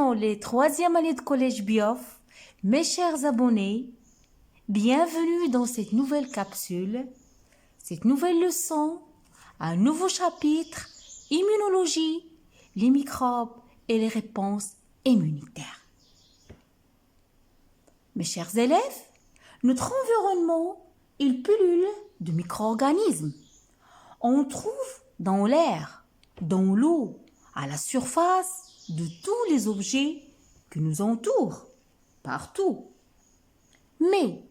étudiants les troisième année de collège Biof, mes chers abonnés, bienvenue dans cette nouvelle capsule, cette nouvelle leçon, un nouveau chapitre, immunologie, les microbes et les réponses immunitaires. Mes chers élèves, notre environnement, il pullule de micro-organismes. On trouve dans l'air, dans l'eau, à la surface de tous les objets qui nous entourent, partout. Mais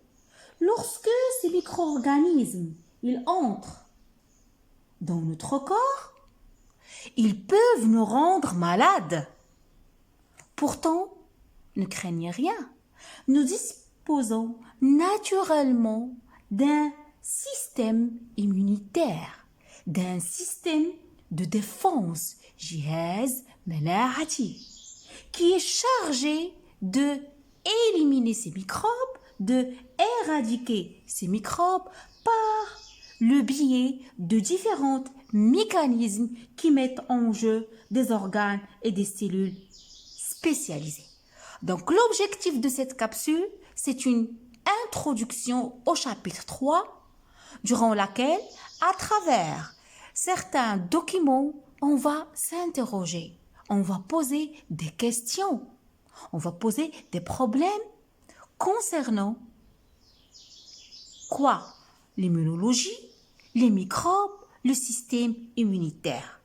lorsque ces micro-organismes, ils entrent dans notre corps, ils peuvent nous rendre malades. Pourtant, ne craignez rien, nous disposons naturellement d'un système immunitaire, d'un système de défense, jihaz mana'ati, qui est chargé de éliminer ces microbes, de éradiquer ces microbes par le biais de différents mécanismes qui mettent en jeu des organes et des cellules spécialisées. Donc l'objectif de cette capsule, c'est une introduction au chapitre 3, durant laquelle, à travers certains documents, on va s'interroger, on va poser des questions, on va poser des problèmes concernant quoi? L'immunologie, les microbes, le système immunitaire.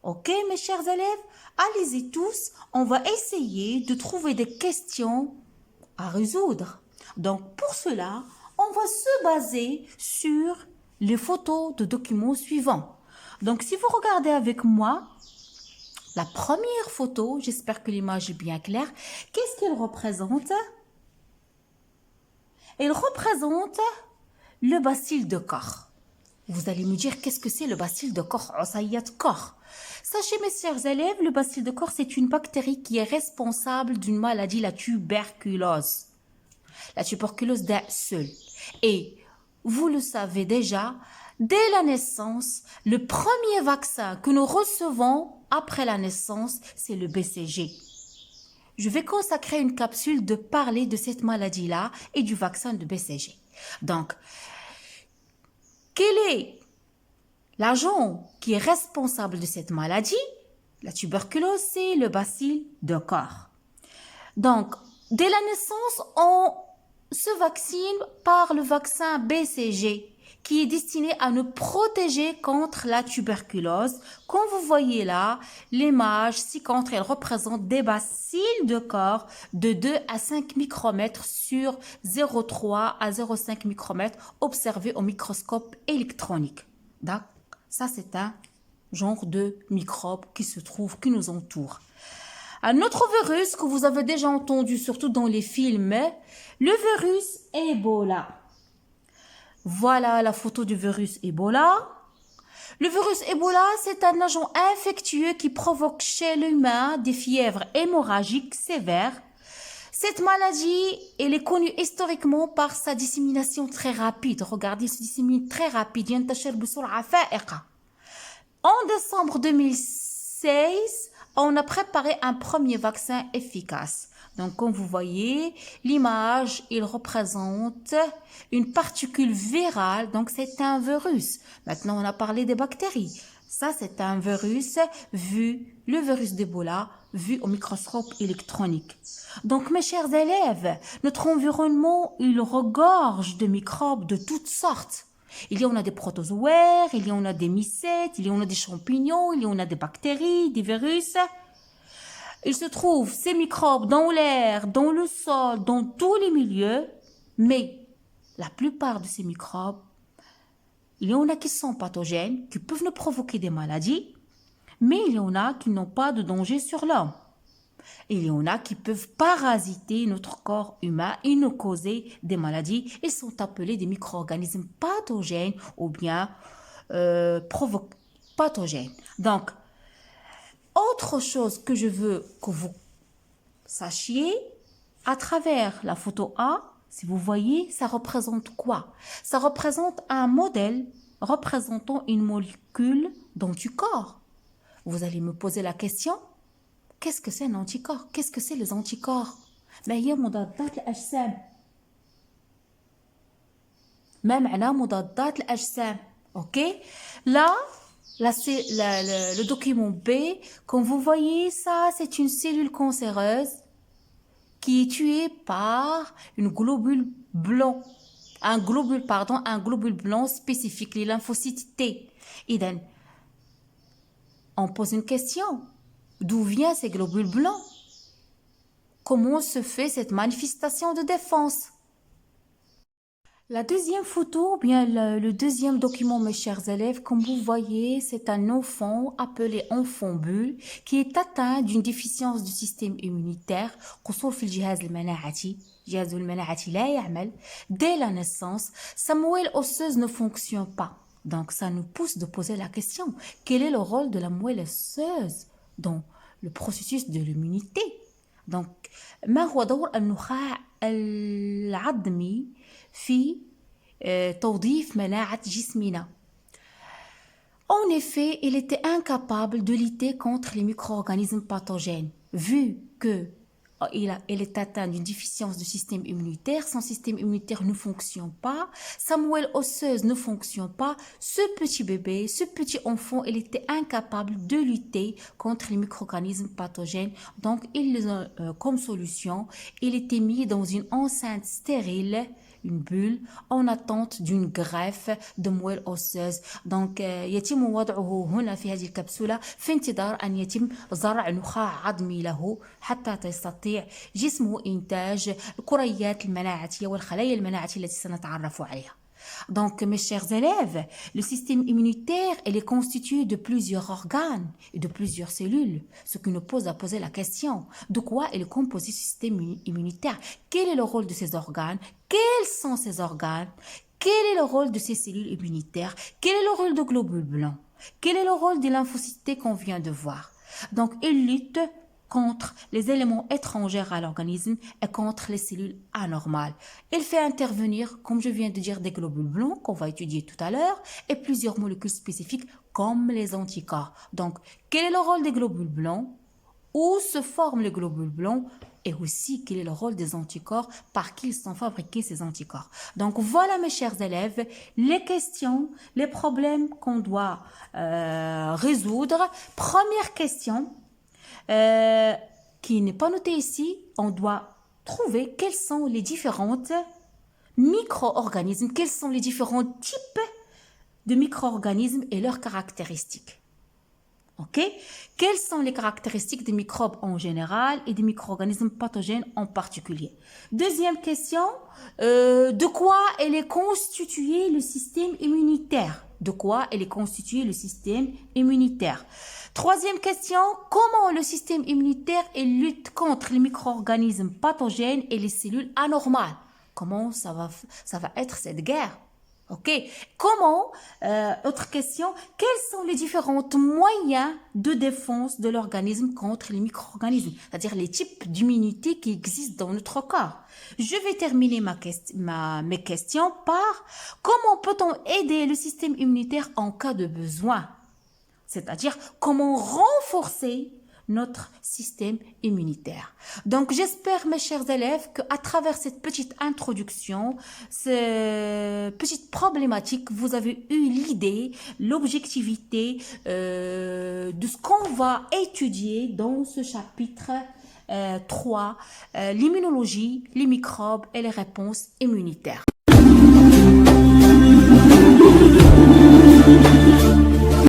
Ok, mes chers élèves, allez-y tous, on va essayer de trouver des questions à résoudre. Donc, pour cela, on va se baser sur les photos de documents suivants. Donc, si vous regardez avec moi, la première photo, j'espère que l'image est bien claire, qu'est-ce qu'elle représente? Elle représente le bacille de Koch. Vous allez me dire, qu'est-ce que c'est le bacille de Koch, Osayat Koch? Sachez, mes chers élèves, le bacille de Koch, c'est une bactérie qui est responsable d'une maladie, la tuberculose. La tuberculose d'un seul. Et vous le savez déjà, dès la naissance, le premier vaccin que nous recevons après la naissance, c'est le BCG. Je vais consacrer une capsule de parler de cette maladie-là et du vaccin de BCG. Donc, quel est l'agent qui est responsable de cette maladie? La tuberculose, c'est le bacille de Koch. Donc, dès la naissance, on se vaccine par le vaccin BCG qui est destiné à nous protéger contre la tuberculose. Comme vous voyez là, l'image ci-contre, elle représente des bacilles de Koch de 2 à 5 micromètres sur 0,3 à 0,5 micromètres observés au microscope électronique. D'accord? Ça, c'est un genre de microbe qui nous entoure. Un autre virus que vous avez déjà entendu, surtout dans les films, le virus Ebola. Voilà la photo du virus Ebola. Le virus Ebola, c'est un agent infectieux qui provoque chez l'humain des fièvres hémorragiques sévères. Cette maladie, elle est connue historiquement par sa dissémination très rapide. Regardez, elle se dissémine très rapide. En décembre 2016, on a préparé un premier vaccin efficace. Donc, comme vous voyez, l'image, il représente une particule virale. Donc, c'est un virus. Maintenant, on a parlé des bactéries. Ça, c'est un virus le virus d'Ebola, vu au microscope électronique. Donc, mes chers élèves, notre environnement, il regorge de microbes de toutes sortes. Il y en a des protozoaires, il y en a des mycètes, il y en a des champignons, il y en a des bactéries, des virus. Il se trouve ces microbes dans l'air, dans le sol, dans tous les milieux, mais la plupart de ces microbes, il y en a qui sont pathogènes, qui peuvent nous provoquer des maladies, mais il y en a qui n'ont pas de danger sur l'homme. Il y en a qui peuvent parasiter notre corps humain et nous causer des maladies. Ils sont appelés des micro-organismes pathogènes ou bien pathogènes. Donc, autre chose que je veux que vous sachiez, à travers la photo A, si vous voyez, ça représente quoi? Ça représente un modèle représentant une molécule dans du corps. Vous allez me poser la question, Qu'est-ce que c'est un anticorps? Qu'est-ce que c'est les anticorps? ما هي مضادات الأجسام؟ ما معنى مضادات الأجسام؟ Ok? Là, c'est le document B. Comme vous voyez, ça, c'est une cellule cancéreuse qui est tuée par une globule blanc. Un globule blanc spécifique, les lymphocytes T. Et donc, on pose une question. D'où viennent ces globules blancs? Comment se fait cette manifestation de défense? La deuxième photo, bien le deuxième document, mes chers élèves, comme vous voyez, c'est un enfant appelé enfant bulle qui est atteint d'une déficience du système immunitaire. قصور في الجهاز المناعتي. جهاز المناعتي لا يعمل. Dès la naissance, sa moelle osseuse ne fonctionne pas. Donc, ça nous pousse de poser la question, quel est le rôle de la moelle osseuse dans le processus de l'immunité? Donc, ما هو دور النخاع العظمي في توظيف مناعة جسمنا? En effet, il était incapable de lutter contre les micro-organismes pathogènes. Vu que il est atteint d'une déficience du système immunitaire, son système immunitaire ne fonctionne pas, sa moelle osseuse ne fonctionne pas, ce petit bébé, ce petit enfant, il était incapable de lutter contre les micro-organismes pathogènes. Donc, comme solution, il était mis dans une enceinte stérile, une bulle, en attente d'une greffe de moelle osseuse. Donc, يتم وضعه هنا في هذه الكبسولة في انتظار أن يتم زرع نخاع عظمي له حتى يستطيع جسمه إنتاج الكريات المناعتية والخلايا المناعتية التي سنتعرف عليها. Donc, mes chers élèves, le système immunitaire, il est constitué de plusieurs organes et de plusieurs cellules, ce qui nous pose à poser la question, de quoi est composé ce système immunitaire? Quel est le rôle de ces organes? Quels sont ces organes? Quel est le rôle de ces cellules immunitaires? Quel est le rôle de globules blancs? Quel est le rôle des lymphocytes qu'on vient de voir? Donc, ils luttent contre les éléments étrangers à l'organisme et contre les cellules anormales. Il fait intervenir, comme je viens de dire, des globules blancs qu'on va étudier tout à l'heure et plusieurs molécules spécifiques comme les anticorps. Donc, quel est le rôle des globules blancs? Où se forment les globules blancs? Et aussi, quel est le rôle des anticorps? Par qui sont fabriqués ces anticorps? Donc, voilà, mes chers élèves, les questions, les problèmes qu'on doit résoudre. Première question, qui n'est pas notée ici, on doit trouver quels sont les différentes micro-organismes, quels sont les différents types de micro-organismes et leurs caractéristiques. Ok? Quelles sont les caractéristiques des microbes en général et des micro-organismes pathogènes en particulier? Deuxième question, de quoi est constitué le système immunitaire? De quoi est constitué le système immunitaire? Troisième question, comment le système immunitaire lutte contre les micro-organismes pathogènes et les cellules anormales? Comment ça va être cette guerre? Ok. Comment, autre question, quels sont les différents moyens de défense de l'organisme contre les micro-organismes, c'est-à-dire les types d'immunité qui existent dans notre corps? Je vais terminer mes questions par comment peut-on aider le système immunitaire en cas de besoin? C'est-à-dire comment renforcer notre système immunitaire. Donc, j'espère, mes chers élèves, qu'à travers cette petite introduction, cette petite problématique, vous avez eu l'idée, l'objectivité de ce qu'on va étudier dans ce chapitre 3, l'immunologie, les microbes et les réponses immunitaires.